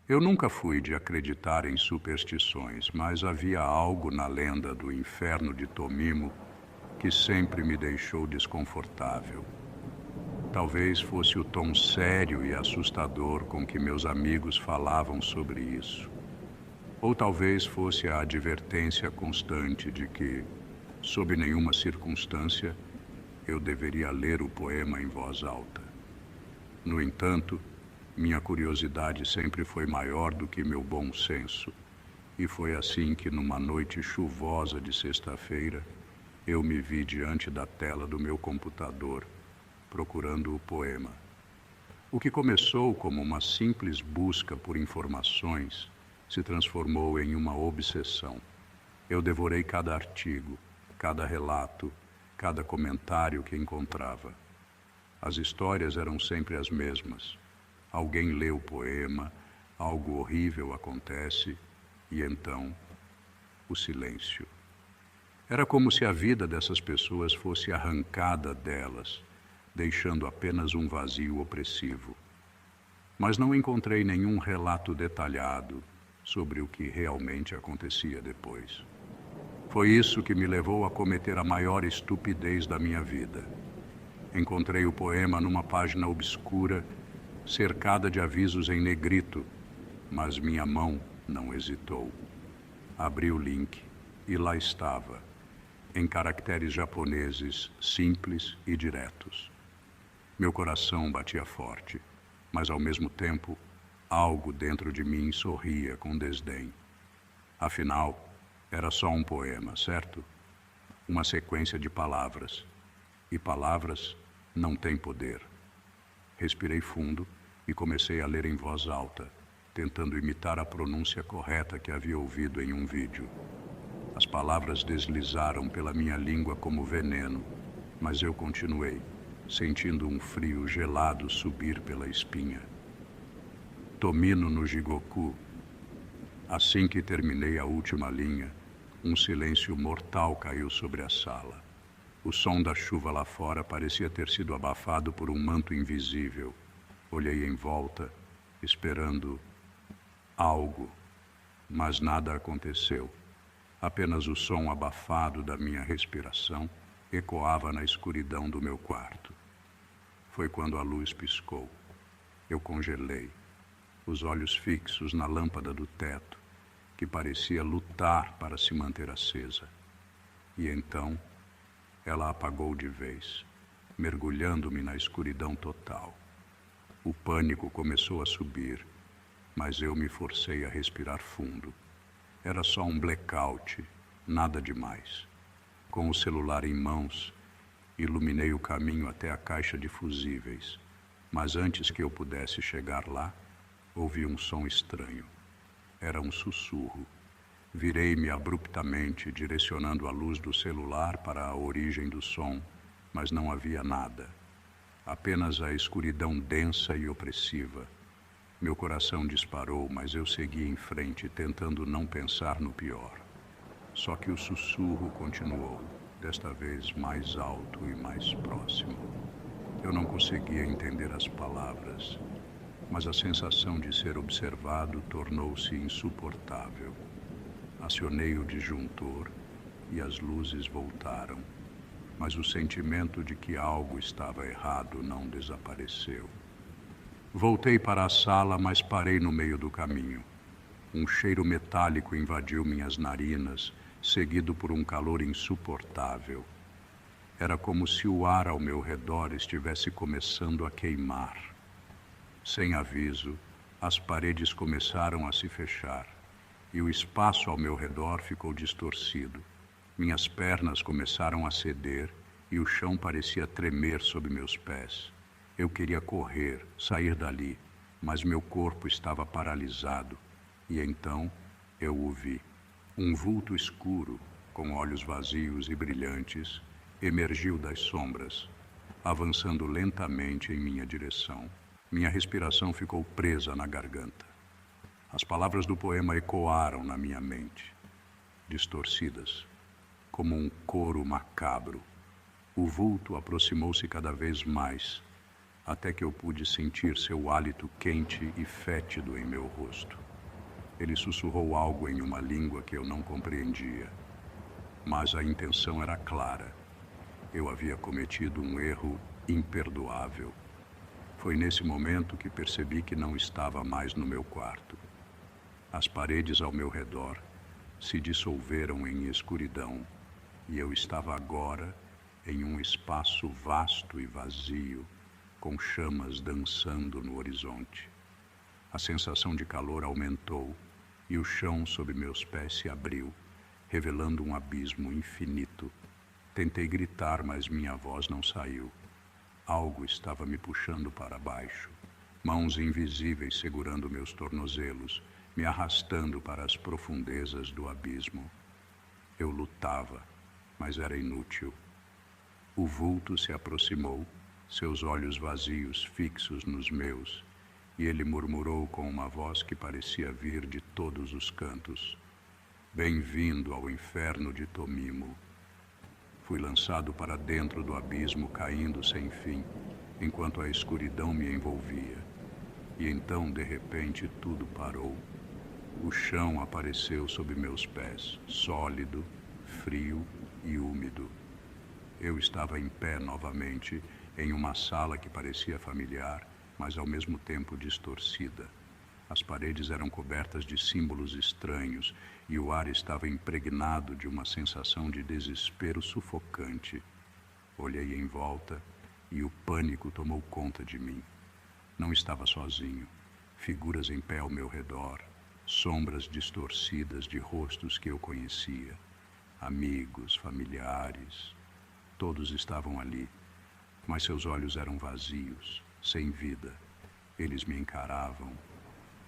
Eu nunca fui de acreditar em superstições, mas havia algo na lenda do inferno de Tomimo que sempre me deixou desconfortável. Talvez fosse o tom sério e assustador com que meus amigos falavam sobre isso. Ou talvez fosse a advertência constante de que, sob nenhuma circunstância, eu deveria ler o poema em voz alta. No entanto, minha curiosidade sempre foi maior do que meu bom senso, e foi assim que, numa noite chuvosa de sexta-feira, eu me vi diante da tela do meu computador, procurando o poema. O que começou como uma simples busca por informações se transformou em uma obsessão. Eu devorei cada artigo, cada relato, cada comentário que encontrava. As histórias eram sempre as mesmas. Alguém lê o poema, algo horrível acontece e então o silêncio. Era como se a vida dessas pessoas fosse arrancada delas, deixando apenas um vazio opressivo. Mas não encontrei nenhum relato detalhado sobre o que realmente acontecia depois. Foi isso que me levou a cometer a maior estupidez da minha vida. Encontrei o poema numa página obscura, cercada de avisos em negrito, mas minha mão não hesitou. Abri o link e lá estava, em caracteres japoneses simples e diretos. Meu coração batia forte, mas ao mesmo tempo, algo dentro de mim sorria com desdém. Afinal, era só um poema, certo? Uma sequência de palavras. E palavras não têm poder. Respirei fundo e comecei a ler em voz alta, tentando imitar a pronúncia correta que havia ouvido em um vídeo. As palavras deslizaram pela minha língua como veneno, mas eu continuei, sentindo um frio gelado subir pela espinha. Tomino no Jigoku. Assim que terminei a última linha, um silêncio mortal caiu sobre a sala. O som da chuva lá fora parecia ter sido abafado por um manto invisível. Olhei em volta, esperando algo, mas nada aconteceu. Apenas o som abafado da minha respiração ecoava na escuridão do meu quarto. Foi quando a luz piscou. Eu congelei, os olhos fixos na lâmpada do teto, que parecia lutar para se manter acesa. E então, ela apagou de vez, mergulhando-me na escuridão total. O pânico começou a subir, mas eu me forcei a respirar fundo. Era só um blackout, nada demais. Com o celular em mãos, iluminei o caminho até a caixa de fusíveis, mas antes que eu pudesse chegar lá, ouvi um som estranho. Era um sussurro. Virei-me abruptamente, direcionando a luz do celular para a origem do som, mas não havia nada. Apenas a escuridão densa e opressiva. Meu coração disparou, mas eu segui em frente, tentando não pensar no pior. Só que o sussurro continuou, desta vez mais alto e mais próximo. Eu não conseguia entender as palavras, mas a sensação de ser observado tornou-se insuportável. Acionei o disjuntor e as luzes voltaram, mas o sentimento de que algo estava errado não desapareceu. Voltei para a sala, mas parei no meio do caminho. Um cheiro metálico invadiu minhas narinas, seguido por um calor insuportável. Era como se o ar ao meu redor estivesse começando a queimar. Sem aviso, as paredes começaram a se fechar e o espaço ao meu redor ficou distorcido. Minhas pernas começaram a ceder e o chão parecia tremer sob meus pés. Eu queria correr, sair dali, mas meu corpo estava paralisado. E então eu o vi. Um vulto escuro, com olhos vazios e brilhantes, emergiu das sombras, avançando lentamente em minha direção. Minha respiração ficou presa na garganta. As palavras do poema ecoaram na minha mente, distorcidas, como um coro macabro. O vulto aproximou-se cada vez mais. até que eu pude sentir seu hálito quente e fétido em meu rosto. Ele sussurrou algo em uma língua que eu não compreendia, mas a intenção era clara. Eu havia cometido um erro imperdoável. Foi nesse momento que percebi que não estava mais no meu quarto. As paredes ao meu redor se dissolveram em escuridão e eu estava agora em um espaço vasto e vazio, com chamas dançando no horizonte. A sensação de calor aumentou e o chão sob meus pés se abriu, revelando um abismo infinito. Tentei gritar, mas minha voz não saiu. Algo estava me puxando para baixo, mãos invisíveis segurando meus tornozelos, me arrastando para as profundezas do abismo. Eu lutava, mas era inútil. O vulto se aproximou, seus olhos vazios fixos nos meus, e ele murmurou com uma voz que parecia vir de todos os cantos: "Bem-vindo ao inferno de Tomimo." Fui lançado para dentro do abismo, caindo sem fim, enquanto a escuridão me envolvia. E então, de repente, tudo parou. O chão apareceu sob meus pés, sólido, frio e úmido. Eu estava em pé novamente, em uma sala que parecia familiar, mas ao mesmo tempo distorcida. As paredes eram cobertas de símbolos estranhos e o ar estava impregnado de uma sensação de desespero sufocante. Olhei em volta e o pânico tomou conta de mim. Não estava sozinho. Figuras em pé ao meu redor, sombras distorcidas de rostos que eu conhecia. Amigos, familiares, todos estavam ali, mas seus olhos eram vazios, sem vida. Eles me encaravam.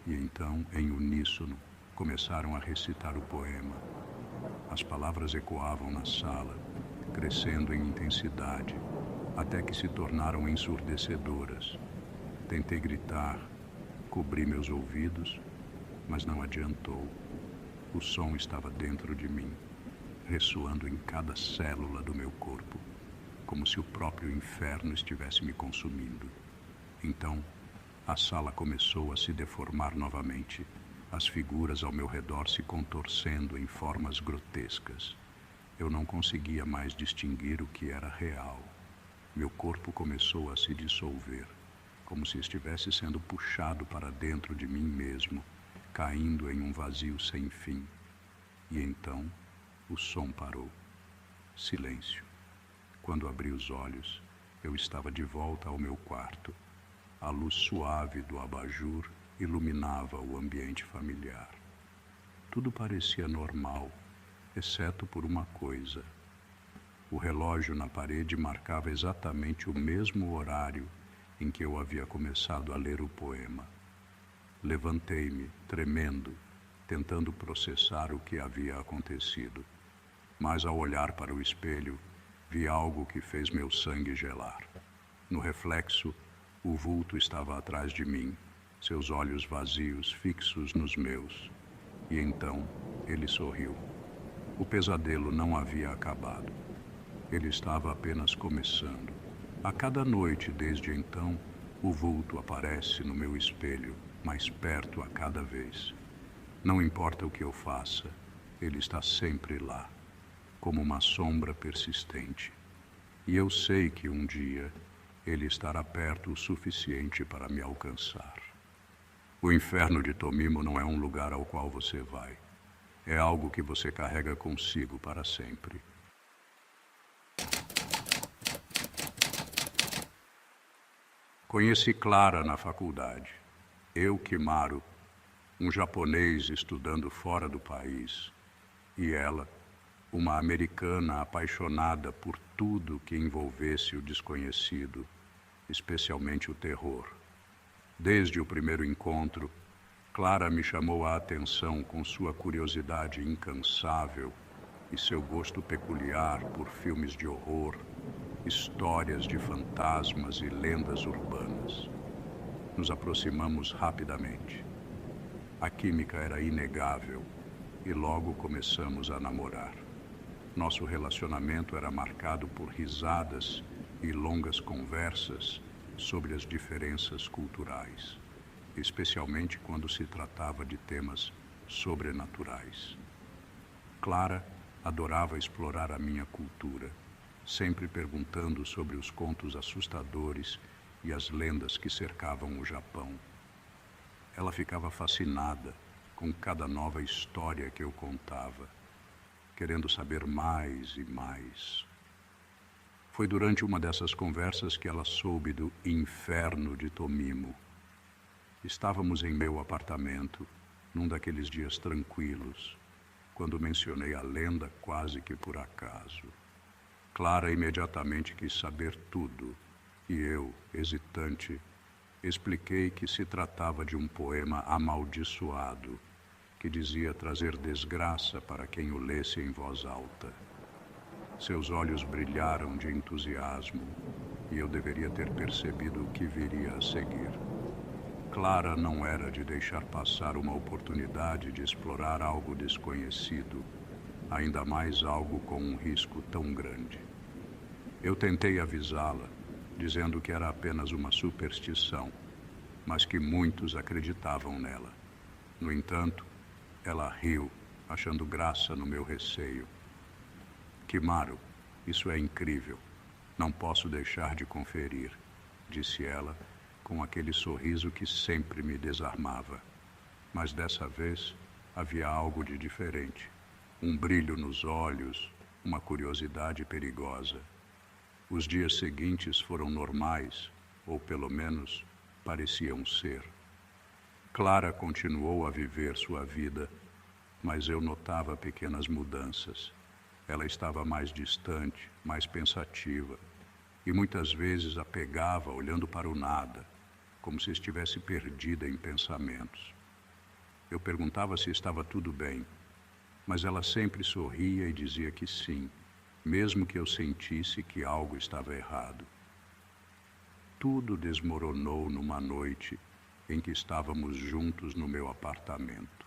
E então, em uníssono, começaram a recitar o poema. As palavras ecoavam na sala, crescendo em intensidade, até que se tornaram ensurdecedoras. Tentei gritar, cobri meus ouvidos, mas não adiantou. O som estava dentro de mim, ressoando em cada célula do meu corpo, como se o próprio inferno estivesse me consumindo. Então, a sala começou a se deformar novamente, as figuras ao meu redor se contorcendo em formas grotescas. Eu não conseguia mais distinguir o que era real. Meu corpo começou a se dissolver, como se estivesse sendo puxado para dentro de mim mesmo, caindo em um vazio sem fim. E então, o som parou. Silêncio. Quando abri os olhos, eu estava de volta ao meu quarto. A luz suave do abajur iluminava o ambiente familiar. Tudo parecia normal, exceto por uma coisa. O relógio na parede marcava exatamente o mesmo horário em que eu havia começado a ler o poema. Levantei-me, tremendo, tentando processar o que havia acontecido. Mas ao olhar para o espelho, vi algo que fez meu sangue gelar. No reflexo, o vulto estava atrás de mim, seus olhos vazios fixos nos meus. E então, ele sorriu. O pesadelo não havia acabado. Ele estava apenas começando. A cada noite, desde então, o vulto aparece no meu espelho, mais perto a cada vez. Não importa o que eu faça, ele está sempre lá, como uma sombra persistente. E eu sei que um dia ele estará perto o suficiente para me alcançar. O inferno de Tomimo não é um lugar ao qual você vai. É algo que você carrega consigo para sempre. Conheci Clara na faculdade. Eu, Kimaru, um japonês estudando fora do país. E ela, uma americana apaixonada por tudo que envolvesse o desconhecido, especialmente o terror. Desde o primeiro encontro, Clara me chamou a atenção com sua curiosidade incansável e seu gosto peculiar por filmes de horror, histórias de fantasmas e lendas urbanas. Nos aproximamos rapidamente. A química era inegável e logo começamos a namorar. Nosso relacionamento era marcado por risadas e longas conversas sobre as diferenças culturais, especialmente quando se tratava de temas sobrenaturais. Clara adorava explorar a minha cultura, sempre perguntando sobre os contos assustadores e as lendas que cercavam o Japão. Ela ficava fascinada com cada nova história que eu contava, querendo saber mais e mais. Foi durante uma dessas conversas que ela soube do inferno de Tomimo. Estávamos em meu apartamento, num daqueles dias tranquilos, quando mencionei a lenda quase que por acaso. Clara imediatamente quis saber tudo, e eu, hesitante, expliquei que se tratava de um poema amaldiçoado, que dizia trazer desgraça para quem o lesse em voz alta. Seus olhos brilharam de entusiasmo, e eu deveria ter percebido o que viria a seguir. Clara não era de deixar passar uma oportunidade de explorar algo desconhecido, ainda mais algo com um risco tão grande. Eu tentei avisá-la, dizendo que era apenas uma superstição, mas que muitos acreditavam nela. No entanto, ela riu, achando graça no meu receio. Kimaro, isso é incrível. Não posso deixar de conferir, disse ela, com aquele sorriso que sempre me desarmava. Mas dessa vez havia algo de diferente. Um brilho nos olhos, uma curiosidade perigosa. Os dias seguintes foram normais, ou pelo menos pareciam ser. Clara continuou a viver sua vida, mas eu notava pequenas mudanças. Ela estava mais distante, mais pensativa, e muitas vezes a pegava olhando para o nada, como se estivesse perdida em pensamentos. Eu perguntava se estava tudo bem, mas ela sempre sorria e dizia que sim, mesmo que eu sentisse que algo estava errado. Tudo desmoronou numa noite em que estávamos juntos no meu apartamento.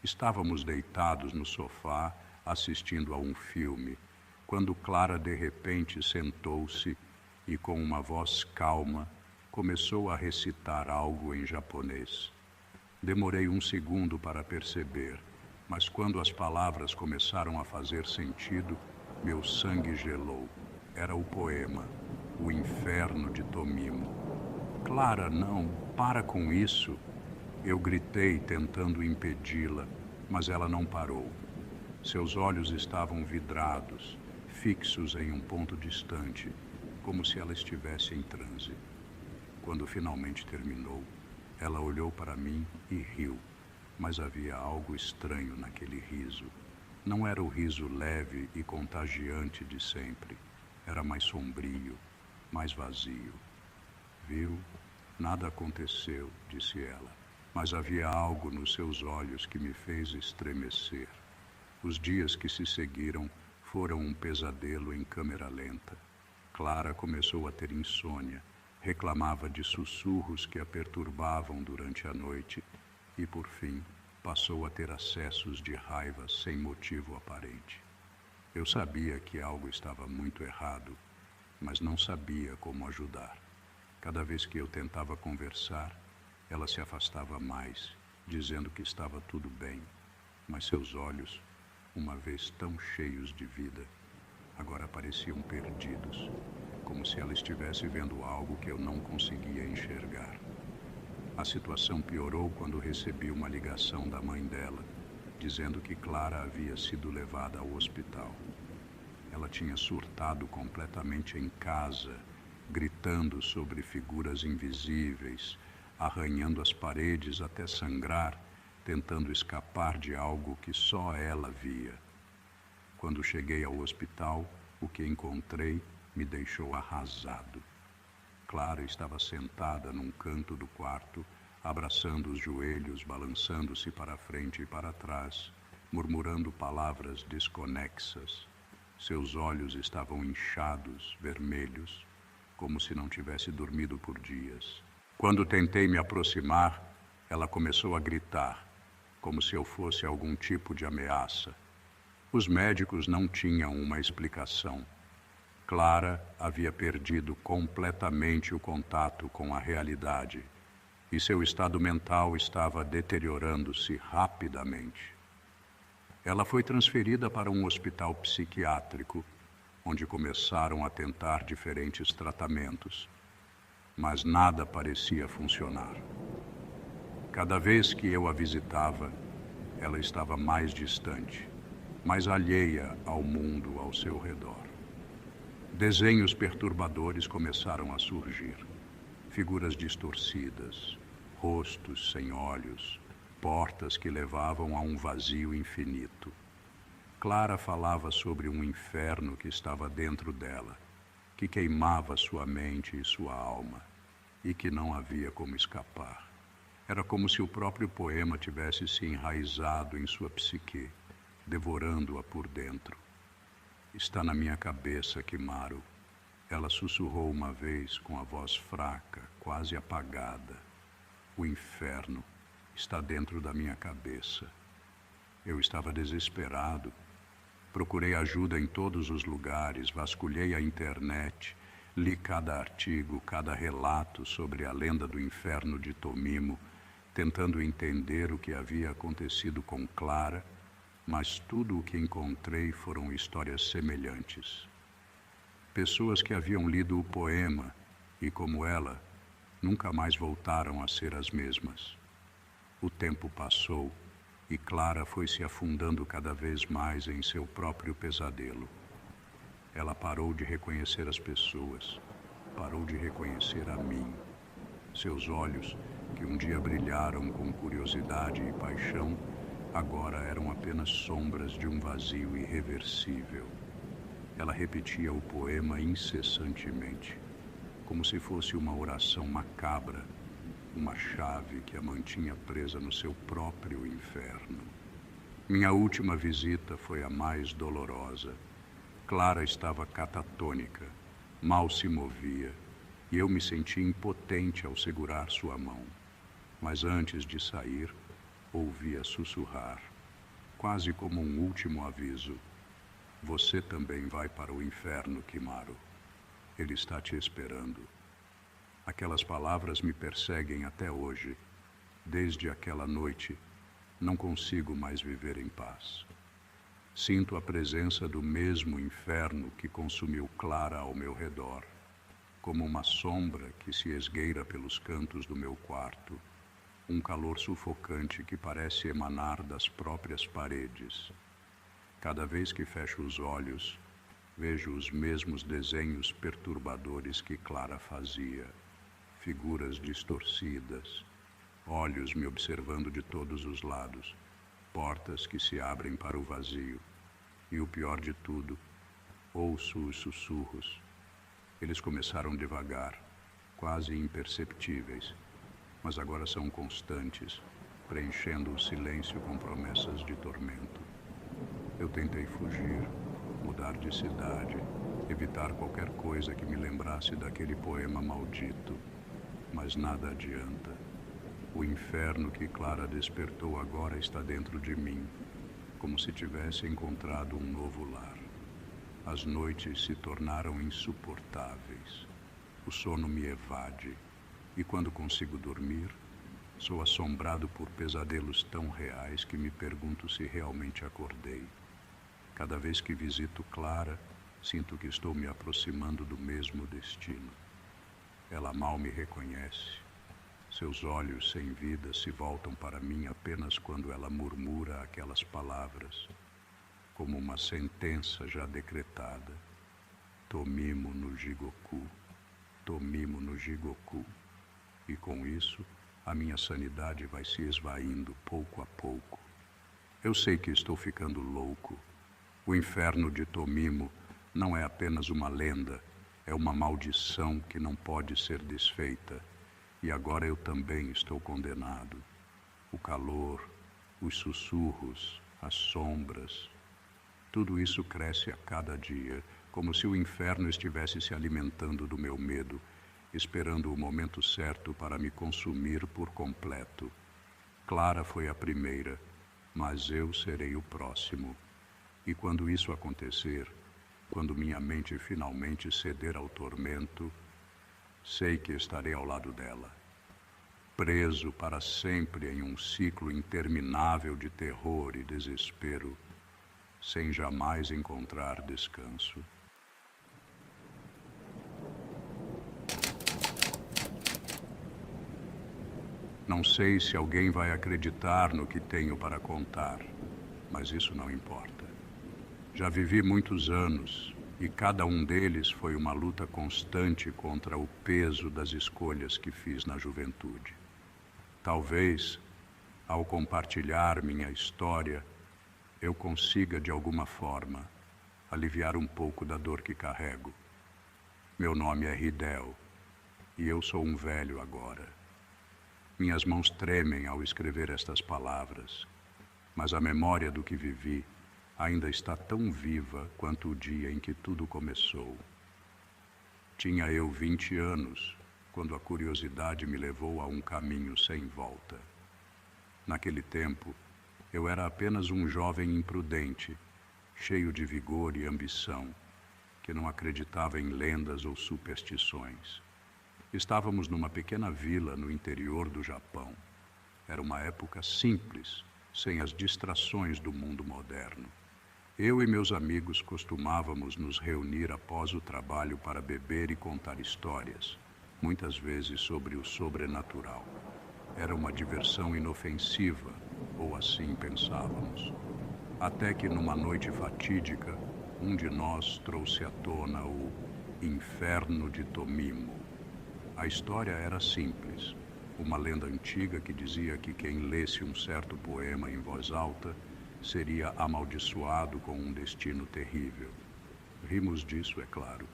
Estávamos deitados no sofá, assistindo a um filme, quando Clara de repente sentou-se e, com uma voz calma, começou a recitar algo em japonês. Demorei um segundo para perceber, mas quando as palavras começaram a fazer sentido, meu sangue gelou. Era o poema, O Inferno de Tomimo. Clara, não, para com isso! Eu gritei, tentando impedi-la, mas ela não parou. Seus olhos estavam vidrados, fixos em um ponto distante, como se ela estivesse em transe. Quando finalmente terminou, ela olhou para mim e riu, mas havia algo estranho naquele riso. Não era o riso leve e contagiante de sempre. Era mais sombrio, mais vazio. Viu? Nada aconteceu, disse ela, mas havia algo nos seus olhos que me fez estremecer. Os dias que se seguiram foram um pesadelo em câmera lenta. Clara começou a ter insônia, reclamava de sussurros que a perturbavam durante a noite e, por fim, passou a ter acessos de raiva sem motivo aparente. Eu sabia que algo estava muito errado, mas não sabia como ajudar. Cada vez que eu tentava conversar, ela se afastava mais, dizendo que estava tudo bem, mas seus olhos, uma vez tão cheios de vida, agora pareciam perdidos, como se ela estivesse vendo algo que eu não conseguia enxergar. A situação piorou quando recebi uma ligação da mãe dela, dizendo que Clara havia sido levada ao hospital. Ela tinha surtado completamente em casa, gritando sobre figuras invisíveis, arranhando as paredes até sangrar, tentando escapar de algo que só ela via. Quando cheguei ao hospital, o que encontrei me deixou arrasado. Clara estava sentada num canto do quarto, abraçando os joelhos, balançando-se para frente e para trás, murmurando palavras desconexas. Seus olhos estavam inchados, vermelhos, como se não tivesse dormido por dias. Quando tentei me aproximar, ela começou a gritar, como se eu fosse algum tipo de ameaça. Os médicos não tinham uma explicação. Clara havia perdido completamente o contato com a realidade e seu estado mental estava deteriorando-se rapidamente. Ela foi transferida para um hospital psiquiátrico, onde começaram a tentar diferentes tratamentos, mas nada parecia funcionar. Cada vez que eu a visitava, ela estava mais distante, mais alheia ao mundo ao seu redor. Desenhos perturbadores começaram a surgir. Figuras distorcidas, rostos sem olhos, portas que levavam a um vazio infinito. Clara falava sobre um inferno que estava dentro dela, que queimava sua mente e sua alma, e que não havia como escapar. Era como se o próprio poema tivesse se enraizado em sua psique, devorando-a por dentro. Está na minha cabeça, Kimaro. Ela sussurrou uma vez com a voz fraca, quase apagada. O inferno está dentro da minha cabeça. Eu estava desesperado. Procurei ajuda em todos os lugares, vasculhei a internet, li cada artigo, cada relato sobre a lenda do inferno de Tomimo, tentando entender o que havia acontecido com Clara, mas tudo o que encontrei foram histórias semelhantes. Pessoas que haviam lido o poema e, como ela, nunca mais voltaram a ser as mesmas. O tempo passou e Clara foi se afundando cada vez mais em seu próprio pesadelo. Ela parou de reconhecer as pessoas, parou de reconhecer a mim. Seus olhos, que um dia brilharam com curiosidade e paixão, agora eram apenas sombras de um vazio irreversível. Ela repetia o poema incessantemente, como se fosse uma oração macabra, uma chave que a mantinha presa no seu próprio inferno. Minha última visita foi a mais dolorosa. Clara estava catatônica, mal se movia, e eu me senti impotente ao segurar sua mão. Mas antes de sair, ouvia sussurrar, quase como um último aviso. Você também vai para o inferno, Kimaro. Ele está te esperando. Aquelas palavras me perseguem até hoje. Desde aquela noite, não consigo mais viver em paz. Sinto a presença do mesmo inferno que consumiu Clara ao meu redor, como uma sombra que se esgueira pelos cantos do meu quarto. Um calor sufocante que parece emanar das próprias paredes. Cada vez que fecho os olhos, vejo os mesmos desenhos perturbadores que Clara fazia. Figuras distorcidas, olhos me observando de todos os lados, portas que se abrem para o vazio. E o pior de tudo, ouço os sussurros. Eles começaram devagar, quase imperceptíveis, mas agora são constantes, preenchendo o silêncio com promessas de tormento. Eu tentei fugir, mudar de cidade, evitar qualquer coisa que me lembrasse daquele poema maldito, mas nada adianta. O inferno que Clara despertou agora está dentro de mim, como se tivesse encontrado um novo lar. As noites se tornaram insuportáveis. O sono me evade. E quando consigo dormir, sou assombrado por pesadelos tão reais que me pergunto se realmente acordei. Cada vez que visito Clara, sinto que estou me aproximando do mesmo destino. Ela mal me reconhece. Seus olhos sem vida se voltam para mim apenas quando ela murmura aquelas palavras, como uma sentença já decretada. Tomimo no Jigoku, Tomimo no Jigoku. E com isso, a minha sanidade vai se esvaindo pouco a pouco. Eu sei que estou ficando louco. O inferno de Tomimo não é apenas uma lenda, é uma maldição que não pode ser desfeita. E agora eu também estou condenado. O calor, os sussurros, as sombras, tudo isso cresce a cada dia, como se o inferno estivesse se alimentando do meu medo, esperando o momento certo para me consumir por completo. Clara foi a primeira, mas eu serei o próximo. E quando isso acontecer, quando minha mente finalmente ceder ao tormento, sei que estarei ao lado dela, preso para sempre em um ciclo interminável de terror e desespero, sem jamais encontrar descanso. Não sei se alguém vai acreditar no que tenho para contar, mas isso não importa. Já vivi muitos anos e cada um deles foi uma luta constante contra o peso das escolhas que fiz na juventude. Talvez, ao compartilhar minha história, eu consiga, de alguma forma, aliviar um pouco da dor que carrego. Meu nome é Hideo e eu sou um velho agora. Minhas mãos tremem ao escrever estas palavras, mas a memória do que vivi ainda está tão viva quanto o dia em que tudo começou. Tinha eu 20 anos, quando a curiosidade me levou a um caminho sem volta. Naquele tempo, eu era apenas um jovem imprudente, cheio de vigor e ambição, que não acreditava em lendas ou superstições. Estávamos numa pequena vila no interior do Japão. Era uma época simples, sem as distrações do mundo moderno. Eu e meus amigos costumávamos nos reunir após o trabalho para beber e contar histórias, muitas vezes sobre o sobrenatural. Era uma diversão inofensiva, ou assim pensávamos. Até que numa noite fatídica, um de nós trouxe à tona o Inferno de Tomimo. A história era simples. Uma lenda antiga que dizia que quem lesse um certo poema em voz alta seria amaldiçoado com um destino terrível. Rimos disso, é claro.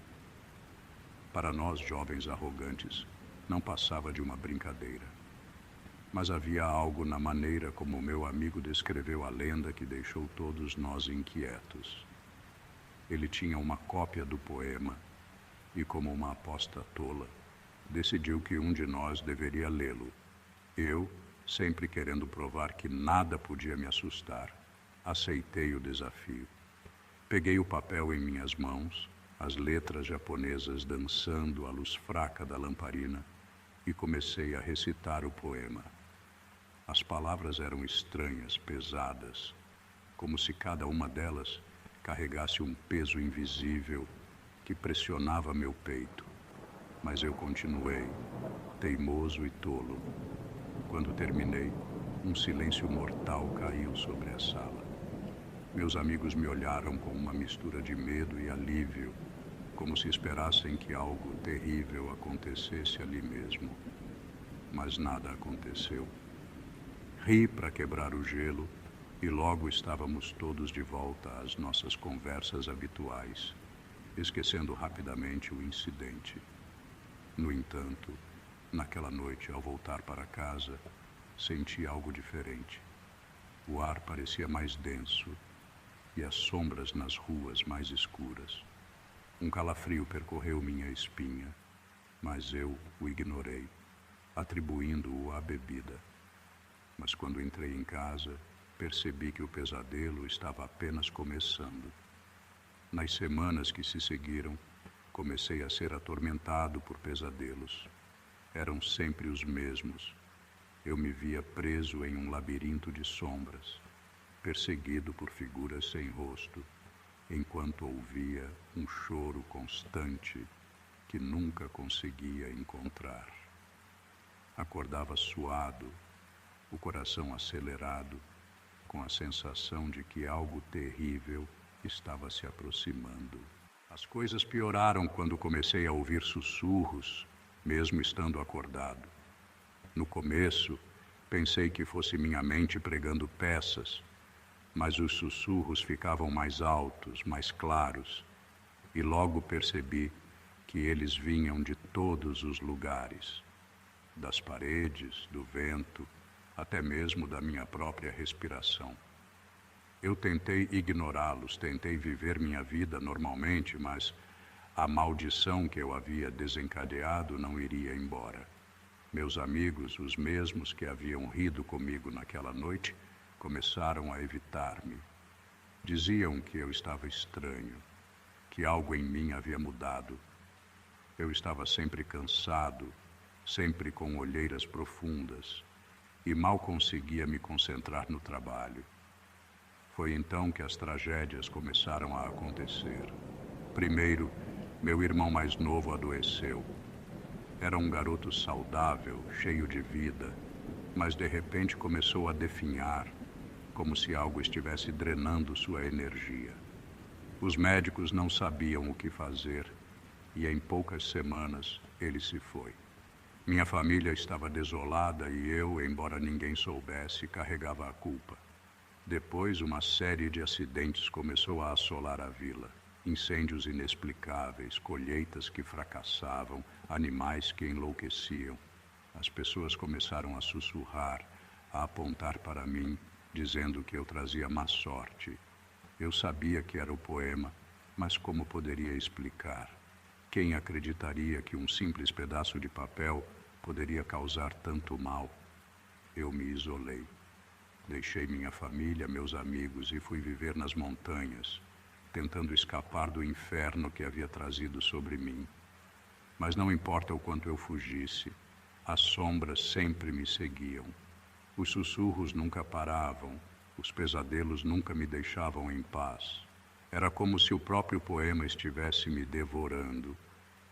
Para nós, jovens arrogantes, não passava de uma brincadeira. Mas havia algo na maneira como meu amigo descreveu a lenda que deixou todos nós inquietos. Ele tinha uma cópia do poema e, como uma aposta tola, decidiu que um de nós deveria lê-lo. Eu, sempre querendo provar que nada podia me assustar, aceitei o desafio. Peguei o papel em minhas mãos, as letras japonesas dançando à luz fraca da lamparina, e comecei a recitar o poema. As palavras eram estranhas, pesadas, como se cada uma delas carregasse um peso invisível que pressionava meu peito. Mas eu continuei, teimoso e tolo. Quando terminei, um silêncio mortal caiu sobre a sala. Meus amigos me olharam com uma mistura de medo e alívio, como se esperassem que algo terrível acontecesse ali mesmo. Mas nada aconteceu. Ri para quebrar o gelo e logo estávamos todos de volta às nossas conversas habituais, esquecendo rapidamente o incidente. No entanto, naquela noite, ao voltar para casa, senti algo diferente. O ar parecia mais denso e as sombras nas ruas mais escuras. Um calafrio percorreu minha espinha, mas eu o ignorei, atribuindo-o à bebida. Mas quando entrei em casa, percebi que o pesadelo estava apenas começando. Nas semanas que se seguiram, comecei a ser atormentado por pesadelos. Eram sempre os mesmos. Eu me via preso em um labirinto de sombras, perseguido por figuras sem rosto, enquanto ouvia um choro constante que nunca conseguia encontrar. Acordava suado, o coração acelerado, com a sensação de que algo terrível estava se aproximando. As coisas pioraram quando comecei a ouvir sussurros, mesmo estando acordado. No começo, pensei que fosse minha mente pregando peças, mas os sussurros ficavam mais altos, mais claros, e logo percebi que eles vinham de todos os lugares, das paredes, do vento, até mesmo da minha própria respiração. Eu tentei ignorá-los, tentei viver minha vida normalmente, mas a maldição que eu havia desencadeado não iria embora. Meus amigos, os mesmos que haviam rido comigo naquela noite, começaram a evitar-me. Diziam que eu estava estranho, que algo em mim havia mudado. Eu estava sempre cansado, sempre com olheiras profundas, e mal conseguia me concentrar no trabalho. Foi então que as tragédias começaram a acontecer. Primeiro, meu irmão mais novo adoeceu. Era um garoto saudável, cheio de vida, mas de repente começou a definhar, como se algo estivesse drenando sua energia. Os médicos não sabiam o que fazer e em poucas semanas ele se foi. Minha família estava desolada e eu, embora ninguém soubesse, carregava a culpa. Depois, uma série de acidentes começou a assolar a vila. Incêndios inexplicáveis, colheitas que fracassavam, animais que enlouqueciam. As pessoas começaram a sussurrar, a apontar para mim, dizendo que eu trazia má sorte. Eu sabia que era o poema, mas como poderia explicar? Quem acreditaria que um simples pedaço de papel poderia causar tanto mal? Eu me isolei. Deixei minha família, meus amigos e fui viver nas montanhas, tentando escapar do inferno que havia trazido sobre mim. Mas não importa o quanto eu fugisse, as sombras sempre me seguiam. Os sussurros nunca paravam, os pesadelos nunca me deixavam em paz. Era como se o próprio poema estivesse me devorando,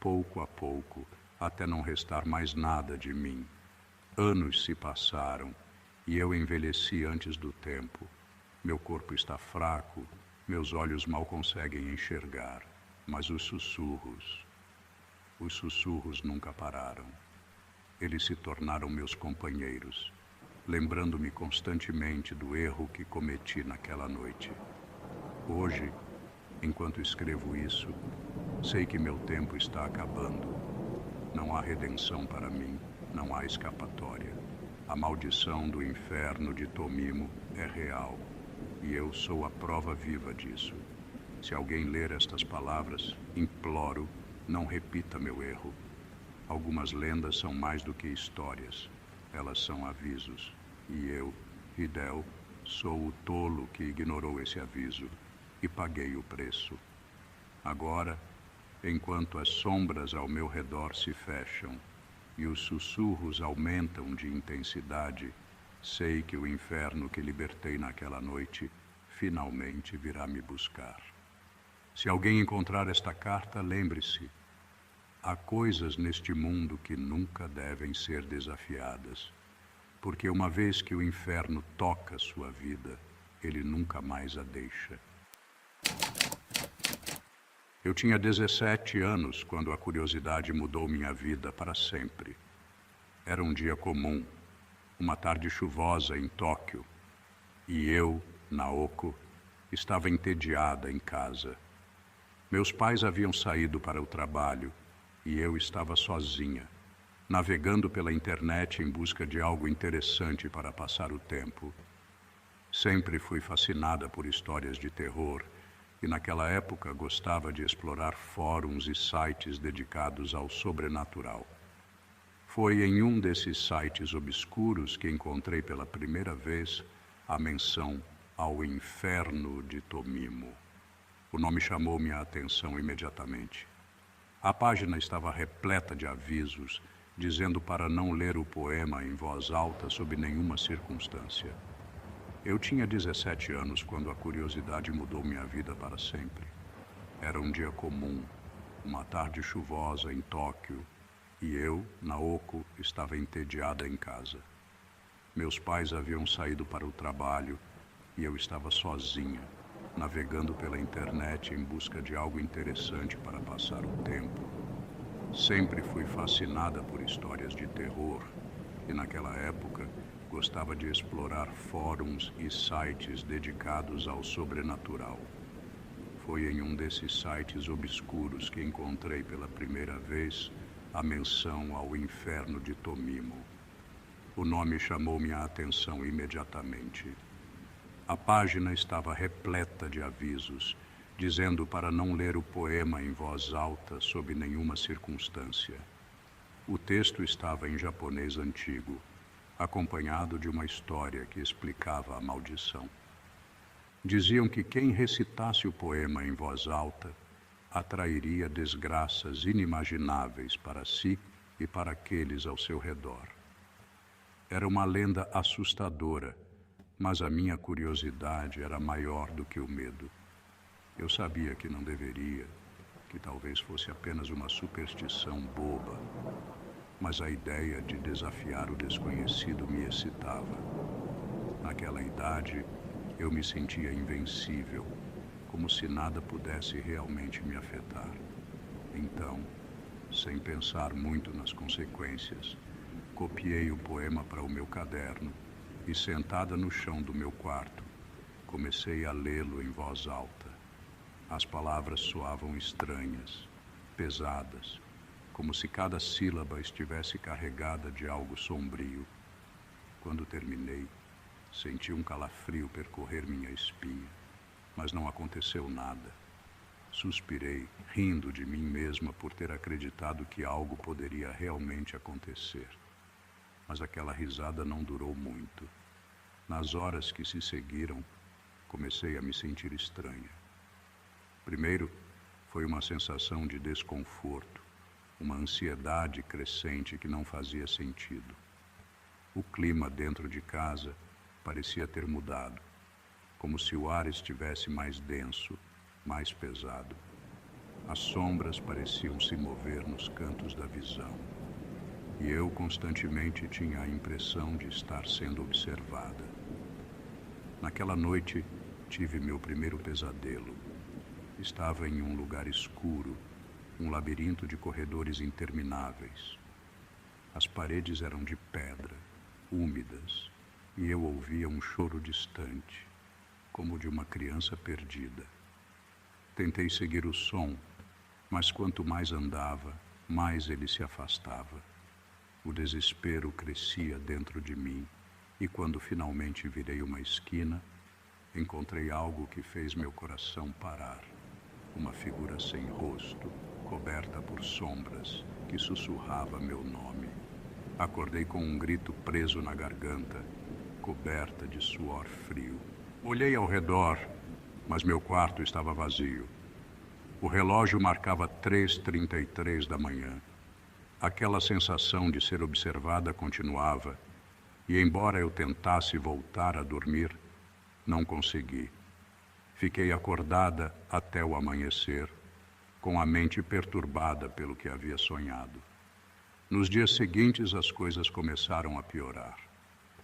pouco a pouco, até não restar mais nada de mim. Anos se passaram e eu envelheci antes do tempo. Meu corpo está fraco, meus olhos mal conseguem enxergar, mas os sussurros nunca pararam. Eles se tornaram meus companheiros, lembrando-me constantemente do erro que cometi naquela noite. Hoje, enquanto escrevo isso, sei que meu tempo está acabando. Não há redenção para mim, não há escapatória. A maldição do inferno de Tomimo é real, e eu sou a prova viva disso. Se alguém ler estas palavras, imploro, não repita meu erro. Algumas lendas são mais do que histórias. Elas são avisos. E eu, Hideo, sou o tolo que ignorou esse aviso e paguei o preço. Agora, enquanto as sombras ao meu redor se fecham e os sussurros aumentam de intensidade, sei que o inferno que libertei naquela noite finalmente virá me buscar. Se alguém encontrar esta carta, lembre-se, há coisas neste mundo que nunca devem ser desafiadas, porque uma vez que o inferno toca sua vida, ele nunca mais a deixa. Eu tinha 17 anos quando a curiosidade mudou minha vida para sempre. Era um dia comum, uma tarde chuvosa em Tóquio, e eu, Naoko, estava entediada em casa. Meus pais haviam saído para o trabalho e eu estava sozinha, navegando pela internet em busca de algo interessante para passar o tempo. Sempre fui fascinada por histórias de terror e naquela época gostava de explorar fóruns e sites dedicados ao sobrenatural. Foi em um desses sites obscuros que encontrei pela primeira vez a menção ao Inferno de Tomimo. O nome chamou minha atenção imediatamente. A página estava repleta de avisos, dizendo para não ler o poema em voz alta sob nenhuma circunstância. Eu tinha 17 anos quando a curiosidade mudou minha vida para sempre. Era um dia comum, uma tarde chuvosa em Tóquio, e eu, Naoko, estava entediada em casa. Meus pais haviam saído para o trabalho e eu estava sozinha, navegando pela internet em busca de algo interessante para passar o tempo. Sempre fui fascinada por histórias de terror e naquela época gostava de explorar fóruns e sites dedicados ao sobrenatural. Foi em um desses sites obscuros que encontrei pela primeira vez a menção ao Inferno de Tomimo. O nome chamou minha atenção imediatamente. A página estava repleta de avisos, dizendo para não ler o poema em voz alta sob nenhuma circunstância. O texto estava em japonês antigo, acompanhado de uma história que explicava a maldição. Diziam que quem recitasse o poema em voz alta atrairia desgraças inimagináveis para si e para aqueles ao seu redor. Era uma lenda assustadora, mas a minha curiosidade era maior do que o medo. Eu sabia que não deveria, que talvez fosse apenas uma superstição boba, mas a ideia de desafiar o desconhecido me excitava. Naquela idade, eu me sentia invencível, como se nada pudesse realmente me afetar. Então, sem pensar muito nas consequências, copiei o poema para o meu caderno e, sentada no chão do meu quarto, comecei a lê-lo em voz alta. As palavras soavam estranhas, pesadas, como se cada sílaba estivesse carregada de algo sombrio. Quando terminei, senti um calafrio percorrer minha espinha, mas não aconteceu nada. Suspirei, rindo de mim mesma por ter acreditado que algo poderia realmente acontecer. Mas aquela risada não durou muito. Nas horas que se seguiram, comecei a me sentir estranha. Primeiro, foi uma sensação de desconforto, uma ansiedade crescente que não fazia sentido. O clima dentro de casa parecia ter mudado, como se o ar estivesse mais denso, mais pesado. As sombras pareciam se mover nos cantos da visão, e eu constantemente tinha a impressão de estar sendo observada. Naquela noite, tive meu primeiro pesadelo. Estava em um lugar escuro, um labirinto de corredores intermináveis. As paredes eram de pedra, úmidas, e eu ouvia um choro distante, como de uma criança perdida. Tentei seguir o som, mas quanto mais andava, mais ele se afastava. O desespero crescia dentro de mim, e quando finalmente virei uma esquina, encontrei algo que fez meu coração parar. Uma figura sem rosto, coberta por sombras, que sussurrava meu nome. Acordei com um grito preso na garganta, coberta de suor frio. Olhei ao redor, mas meu quarto estava vazio. O relógio marcava 3h33 da manhã. Aquela sensação de ser observada continuava, e embora eu tentasse voltar a dormir, não consegui. Fiquei acordada até o amanhecer, com a mente perturbada pelo que havia sonhado. Nos dias seguintes, as coisas começaram a piorar.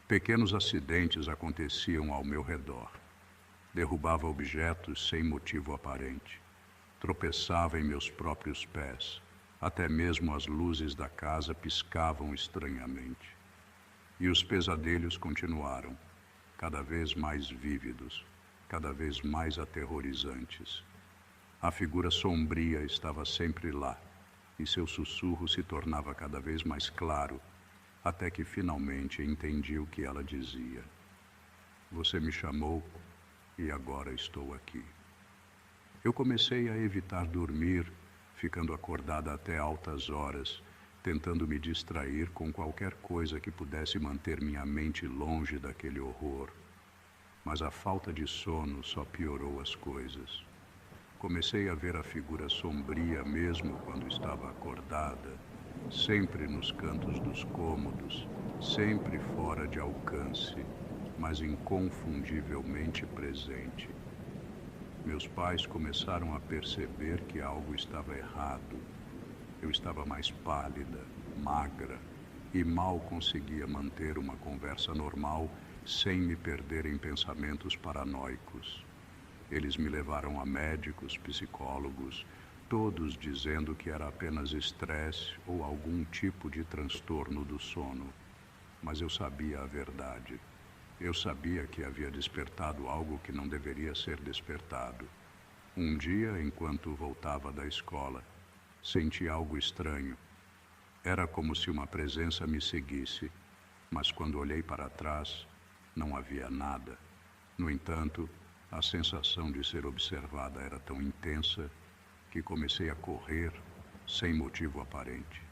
Pequenos acidentes aconteciam ao meu redor. Derrubava objetos sem motivo aparente. Tropeçava em meus próprios pés. Até mesmo as luzes da casa piscavam estranhamente. E os pesadelos continuaram, cada vez mais vívidos, cada vez mais aterrorizantes. A figura sombria estava sempre lá, e seu sussurro se tornava cada vez mais claro, até que finalmente entendi o que ela dizia. Você me chamou e agora estou aqui. Eu comecei a evitar dormir, ficando acordada até altas horas, tentando me distrair com qualquer coisa que pudesse manter minha mente longe daquele horror. Mas a falta de sono só piorou as coisas. Comecei a ver a figura sombria mesmo quando estava acordada, sempre nos cantos dos cômodos, sempre fora de alcance, mas inconfundivelmente presente. Meus pais começaram a perceber que algo estava errado. Eu estava mais pálida, magra, e mal conseguia manter uma conversa normal sem me perder em pensamentos paranoicos. Eles me levaram a médicos, psicólogos, todos dizendo que era apenas estresse ou algum tipo de transtorno do sono. Mas eu sabia a verdade. Eu sabia que havia despertado algo que não deveria ser despertado. Um dia, enquanto voltava da escola, senti algo estranho. Era como se uma presença me seguisse, mas quando olhei para trás, não havia nada. No entanto, a sensação de ser observada era tão intensa que comecei a correr sem motivo aparente.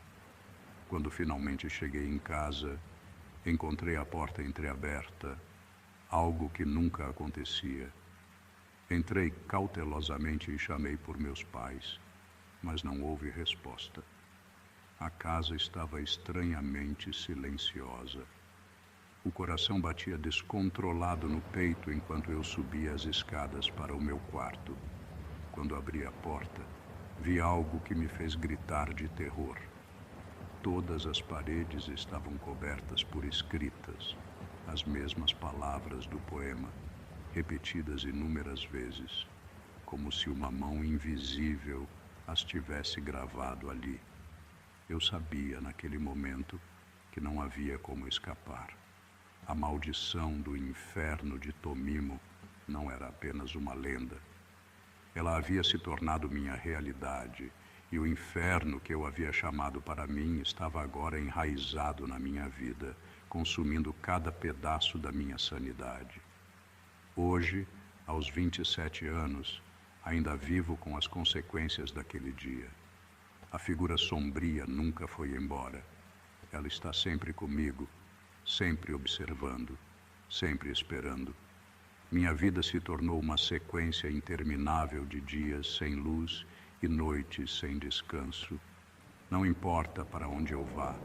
Quando finalmente cheguei em casa, encontrei a porta entreaberta, algo que nunca acontecia. Entrei cautelosamente e chamei por meus pais. mas não houve resposta. A casa estava estranhamente silenciosa. O coração batia descontrolado no peito enquanto eu subia as escadas para o meu quarto. Quando abri a porta, vi algo que me fez gritar de terror. Todas as paredes estavam cobertas por escritas, as mesmas palavras do poema, repetidas inúmeras vezes, como se uma mão invisível as tivesse gravado ali. Eu sabia, naquele momento, que não havia como escapar. A maldição do inferno de Tomimo não era apenas uma lenda. Ela havia se tornado minha realidade, e o inferno que eu havia chamado para mim estava agora enraizado na minha vida, consumindo cada pedaço da minha sanidade. Hoje, aos 27 anos, ainda vivo com as consequências daquele dia. A figura sombria nunca foi embora. Ela está sempre comigo, sempre observando, sempre esperando. Minha vida se tornou uma sequência interminável de dias sem luz e noites sem descanso. Não importa para onde eu vá,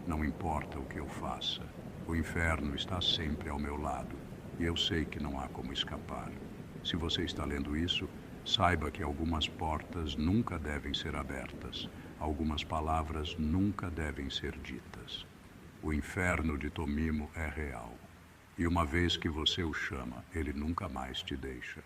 não importa o que eu faça, o inferno está sempre ao meu lado e eu sei que não há como escapar. Se você está lendo isso, saiba que algumas portas nunca devem ser abertas, algumas palavras nunca devem ser ditas. O inferno de Tomimo é real. E uma vez que você o chama, ele nunca mais te deixa.